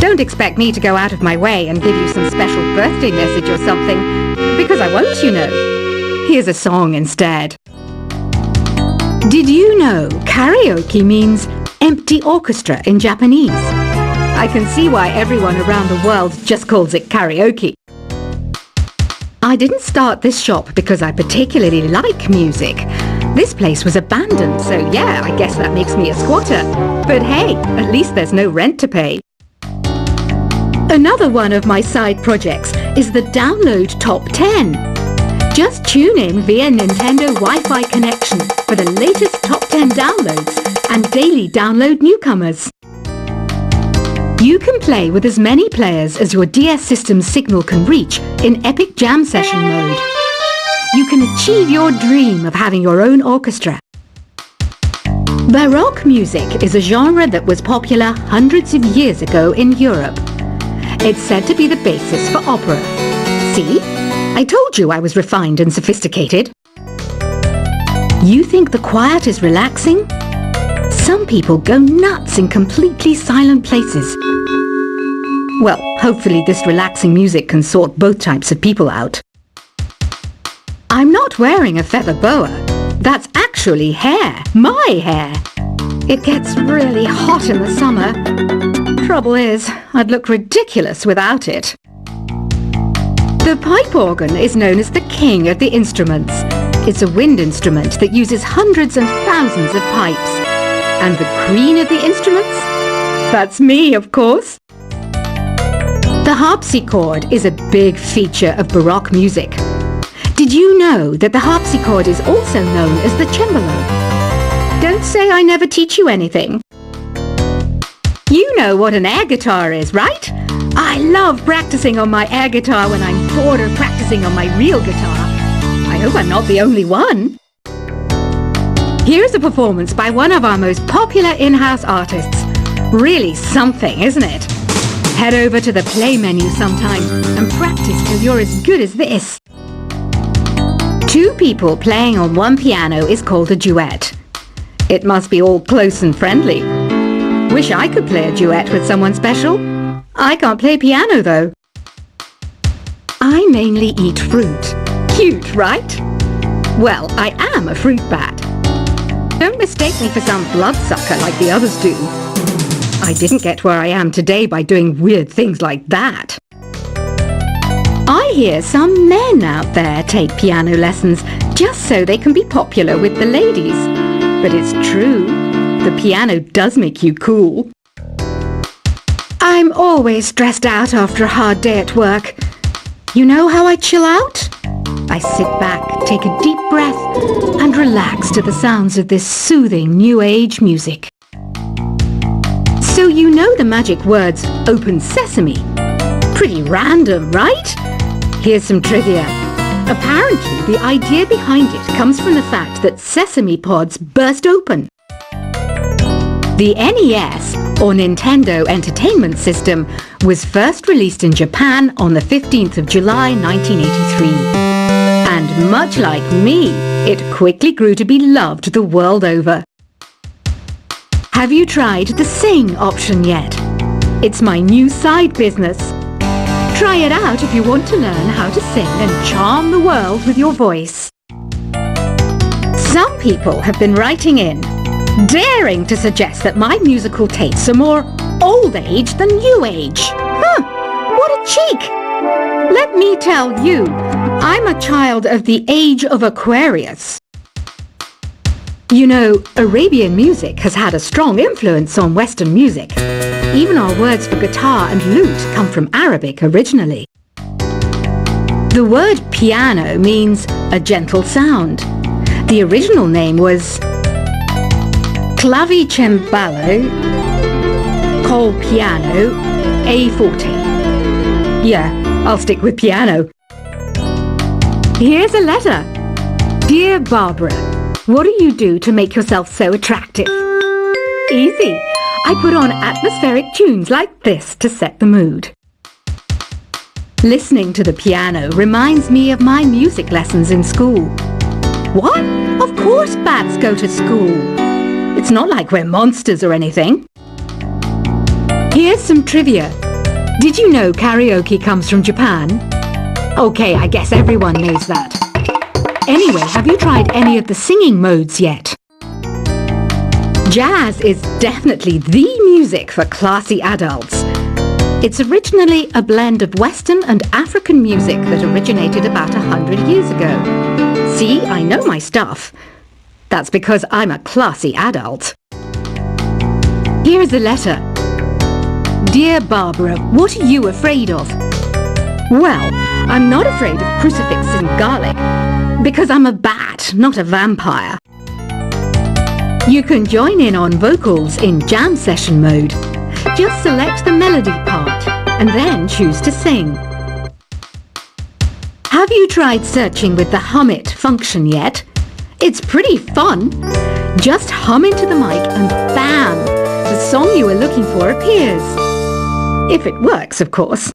Don't expect me to go out of my way and give you some special birthday message or something, because I won't, you know. Here's a song instead. Did you know karaoke means empty orchestra in Japanese? I can see why everyone around the world just calls it karaoke. I didn't start this shop because I particularly like music. This place was abandoned, so yeah, I guess that makes me a squatter. But hey, at least there's no rent to pay. Another one of my side projects is the Download Top 10. Just tune in via Nintendo Wi-Fi connection for the latest top 10 downloads and daily download newcomers. You can play with as many players as your DS system's signal can reach in Epic Jam Session mode. You can achieve your dream of having your own orchestra. Baroque music is a genre that was popular hundreds of years ago in Europe. It's said to be the basis for opera. See? I told you I was refined and sophisticated. You think the quiet is relaxing? Some people go nuts in completely silent places. Well, hopefully this relaxing music can sort both types of people out. I'm not wearing a feather boa. That's actually hair. My hair. It gets really hot in the summer. Trouble is, I'd look ridiculous without it. The pipe organ is known as the king of the instruments. It's a wind instrument that uses hundreds and thousands of pipes. And the queen of the instruments? That's me, of course. The harpsichord is a big feature of Baroque music. Did you know that the harpsichord is also known as the cembalo? Don't say I never teach you anything. You know what an air guitar is, right? I love practicing on my air guitar when I'm bored of practicing on my real guitar. I hope I'm not the only one. Here's a performance by one of our most popular in-house artists. Really something, isn't it? Head over to the play menu sometime and practice till you're as good as this. Two people playing on one piano is called a duet. It must be all close and friendly. Wish I could play a duet with someone special. I can't play piano though. I mainly eat fruit. Cute, right? Well, I am a fruit bat. Don't mistake me for some bloodsucker like the others do. I didn't get where I am today by doing weird things like that. I hear some men out there take piano lessons just so they can be popular with the ladies. But it's true, the piano does make you cool. I'm always stressed out after a hard day at work. You know how I chill out? I sit back, take a deep breath, and relax to the sounds of this soothing new age music. So you know the magic words "Open Sesame." Pretty random, right? Here's some trivia. Apparently, the idea behind it comes from the fact that sesame pods burst open. The NES, or Nintendo Entertainment System, was first released in Japan on the 15th of July 1983. And much like me, it quickly grew to be loved the world over. Have you tried the Sing option yet? It's my new side business. Try it out if you want to learn how to sing and charm the world with your voice. Some people have been writing in, daring to suggest that my musical tastes are more old age than new age. What a cheek! Let me tell you, I'm a child of the age of Aquarius. You know, Arabian music has had a strong influence on Western music. Even our words for guitar and lute come from Arabic originally. The word piano means a gentle sound. The original name was clavicembalo col piano a forte. Yeah, I'll stick with piano. Here's a letter. Dear Barbara, what do you do to make yourself so attractive? Easy. I put on atmospheric tunes like this to set the mood. Listening to the piano reminds me of my music lessons in school. What? Of course bats go to school. It's not like we're monsters or anything. Here's some trivia. Did you know karaoke comes from Japan? Okay, I guess everyone knows that. Anyway, have you tried any of the singing modes yet? Jazz is definitely the music for classy adults. It's originally a blend of Western and African music that originated about 100 years ago. See, I know my stuff. That's because I'm a classy adult. Here's a letter. Dear Barbara, what are you afraid of? Well, I'm not afraid of crucifix and garlic, because I'm a bat, not a vampire. You can join in on vocals in jam session mode. Just select the melody part and then choose to sing. Have you tried searching with the Hum It function yet? It's pretty fun. Just hum into the mic and bam! The song you were looking for appears. If it works, of course.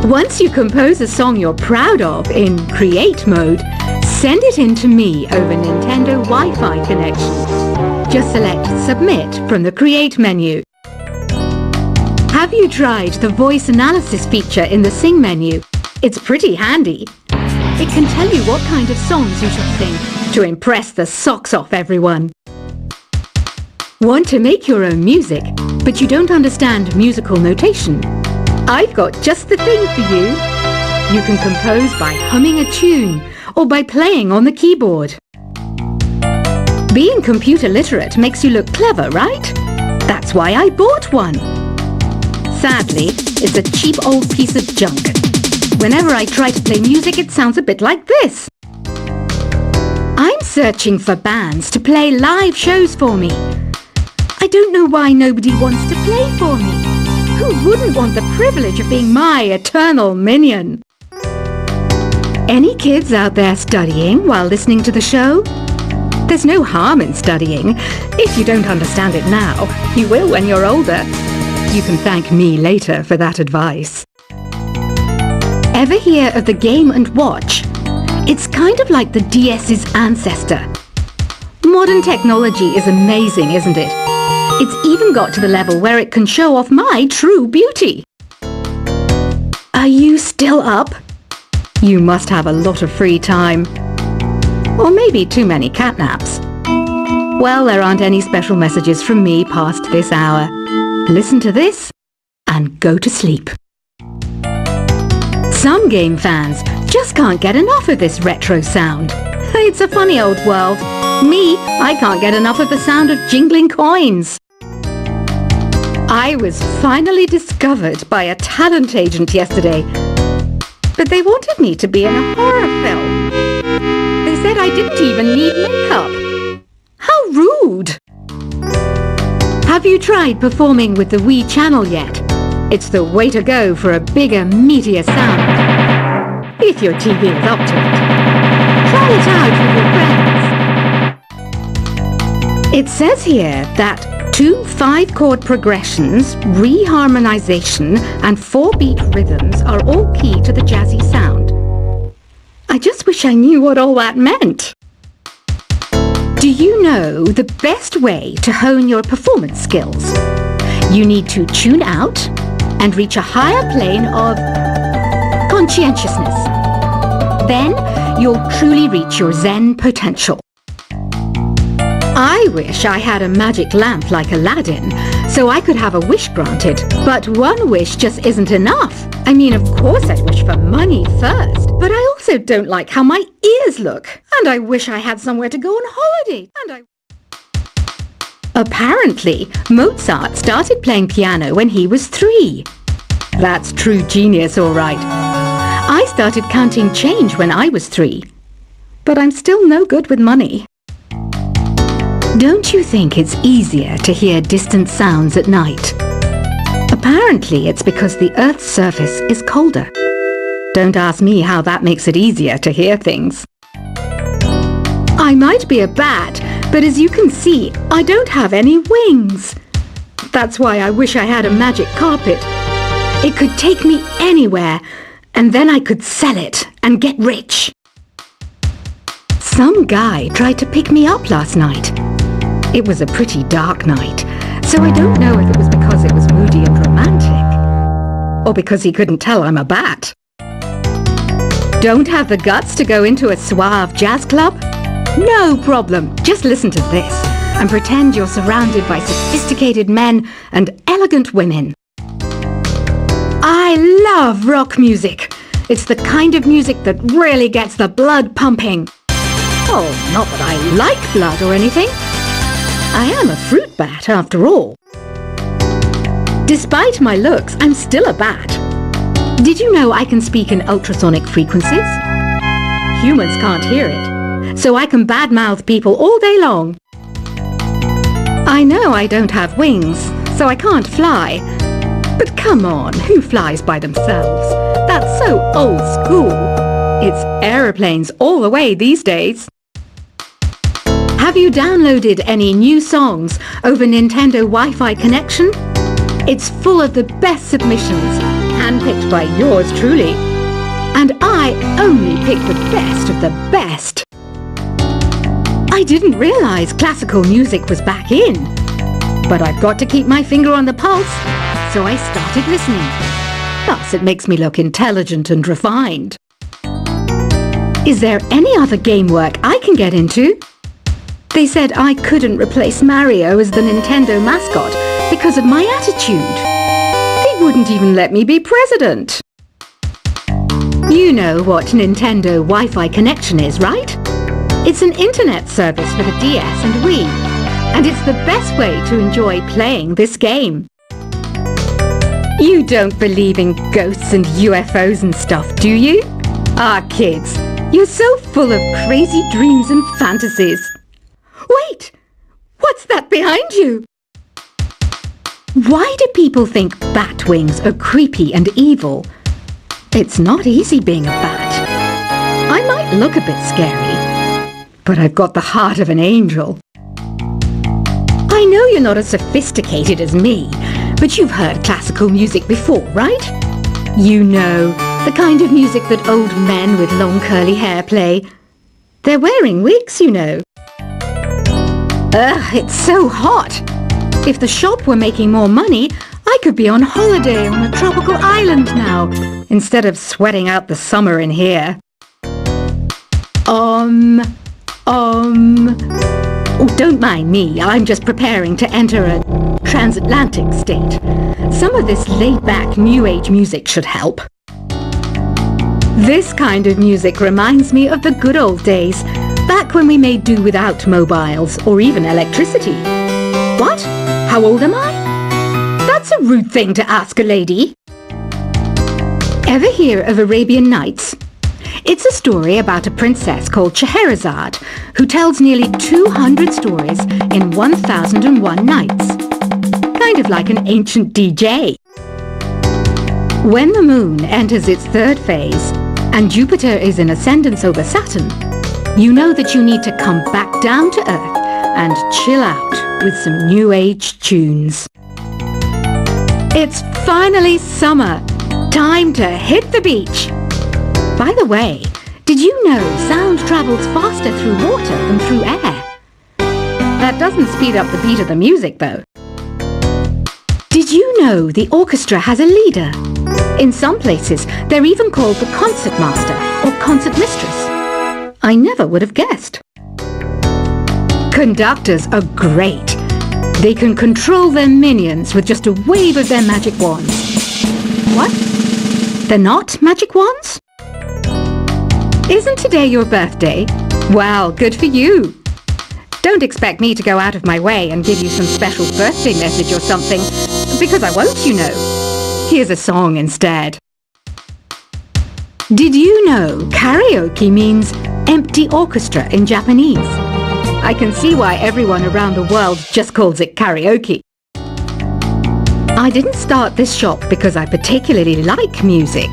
Once you compose a song you're proud of in Create mode, send it in to me over Nintendo Wi-Fi connection. Just select Submit from the Create menu. Have you tried the voice analysis feature in the Sing menu? It's pretty handy. It can tell you what kind of songs you should sing to impress the socks off everyone. Want to make your own music, but you don't understand musical notation? I've got just the thing for you. You can compose by humming a tune or by playing on the keyboard. Being computer literate makes you look clever, right? That's why I bought one. Sadly, it's a cheap old piece of junk. Whenever I try to play music, it sounds a bit like this. I'm searching for bands to play live shows for me. I don't know why nobody wants to play for me. Who wouldn't want the privilege of being my eternal minion? Any kids out there studying while listening to the show? There's no harm in studying. If you don't understand it now, you will when you're older. You can thank me later for that advice. Ever hear of the Game & Watch? It's kind of like the DS's ancestor. Modern technology is amazing, isn't it? It's even got to the level where it can show off my true beauty. Are you still up? You must have a lot of free time. Or maybe too many catnaps. Well, there aren't any special messages from me past this hour. Listen to this and go to sleep. Some game fans just can't get enough of this retro sound. It's a funny old world. Me, I can't get enough of the sound of jingling coins. I was finally discovered by a talent agent yesterday, but they wanted me to be in a horror film. They said I didn't even need makeup. How rude! Have you tried performing with the Wii channel yet? It's the way to go for a bigger, meatier sound. If your TV is up to it. Try it out with your friends. It says here that 2 5-chord progressions, reharmonization, and 4-beat rhythms are all key to the jazzy sound. I just wish I knew what all that meant. Do you know the best way to hone your performance skills? You need to tune out and reach a higher plane of conscientiousness. Then you'll truly reach your Zen potential. I wish I had a magic lamp like Aladdin, so I could have a wish granted. But one wish just isn't enough. I mean, of course I'd wish for money first, but I also don't like how my ears look. And I wish I had somewhere to go on holiday. Apparently, Mozart started playing piano when he was 3. That's true genius, all right. I started counting change when I was 3. But I'm still no good with money. Don't you think it's easier to hear distant sounds at night? Apparently, it's because the Earth's surface is colder. Don't ask me how that makes it easier to hear things. I might be a bat, but as you can see, I don't have any wings. That's why I wish I had a magic carpet. It could take me anywhere, and then I could sell it and get rich. Some guy tried to pick me up last night. It was a pretty dark night, so I don't know if it was because it was moody and romantic, or because he couldn't tell I'm a bat. Don't have the guts to go into a suave jazz club? No problem. Just listen to this and pretend you're surrounded by sophisticated men and elegant women. I love rock music. It's the kind of music that really gets the blood pumping. Oh, not that I like blood or anything. I am a fruit bat after all. Despite my looks, I'm still a bat. Did you know I can speak in ultrasonic frequencies? Humans can't hear it, so I can badmouth people all day long. I know I don't have wings, so I can't fly. But come on, who flies by themselves? That's so old school. It's aeroplanes all the way these days. Have you downloaded any new songs over Nintendo Wi-Fi connection? It's full of the best submissions, handpicked by yours truly. And I only pick the best of the best. I didn't realize classical music was back in. But I've got to keep my finger on the pulse, so I started listening. Plus, it makes me look intelligent and refined. Is there any other game work I can get into? They said I couldn't replace Mario as the Nintendo mascot because of my attitude. They wouldn't even let me be president. You know what Nintendo Wi-Fi connection is, right? It's an internet service for the DS and Wii, and it's the best way to enjoy playing this game. You don't believe in ghosts and UFOs and stuff, do you? Ah, kids, you're so full of crazy dreams and fantasies. Wait! What's that behind you? Why do people think bat wings are creepy and evil? It's not easy being a bat. I might look a bit scary, but I've got the heart of an angel. I know you're not as sophisticated as me, but you've heard classical music before, right? You know, the kind of music that old men with long curly hair play. They're wearing wigs, you know. Ugh, it's so hot. If the shop were making more money, I could be on holiday on a tropical island now, instead of sweating out the summer in here. Oh, don't mind me, I'm just preparing to enter a transatlantic state. Some of this laid-back New Age music should help. This kind of music reminds me of the good old days, back when we made do without mobiles or even electricity. What? How old am I? That's a rude thing to ask a lady. Ever hear of Arabian Nights? It's a story about a princess called Scheherazade who tells nearly 200 stories in 1001 nights. Kind of like an ancient DJ. When the moon enters its third phase and Jupiter is in ascendance over Saturn, you know that you need to come back down to Earth and chill out with some New Age tunes. It's finally summer. Time to hit the beach. By the way, did you know sound travels faster through water than through air? That doesn't speed up the beat of the music, though. Did you know the orchestra has a leader? In some places, they're even called the concert master or concert mistress. I never would have guessed. Conductors are great. They can control their minions with just a wave of their magic wands. What? They're not magic wands? Isn't today your birthday? Well, good for you. Don't expect me to go out of my way and give you some special birthday message or something, because I won't, you know. Here's a song instead. Did you know karaoke means empty orchestra in Japanese? I can see why everyone around the world just calls it karaoke. I didn't start this shop because I particularly like music.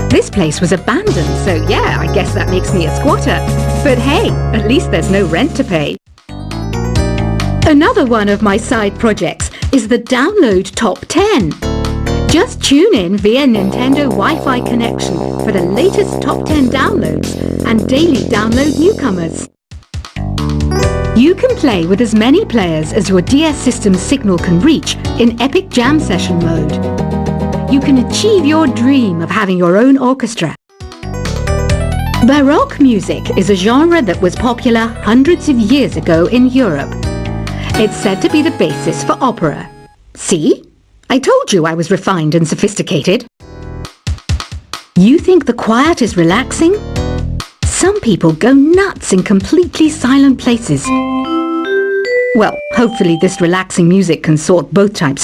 This place was abandoned, so yeah, I guess that makes me a squatter. But hey, at least there's no rent to pay. Another one of my side projects is the Download Top 10. Just tune in via Nintendo Wi-Fi connection for the latest top 10 downloads and daily download newcomers. You can play with as many players as your DS system's signal can reach in Epic Jam Session mode. You can achieve your dream of having your own orchestra. Baroque music is a genre that was popular hundreds of years ago in Europe. It's said to be the basis for opera. See? I told you I was refined and sophisticated. You think the quiet is relaxing? Some people go nuts in completely silent places. Well, hopefully this relaxing music can sort both types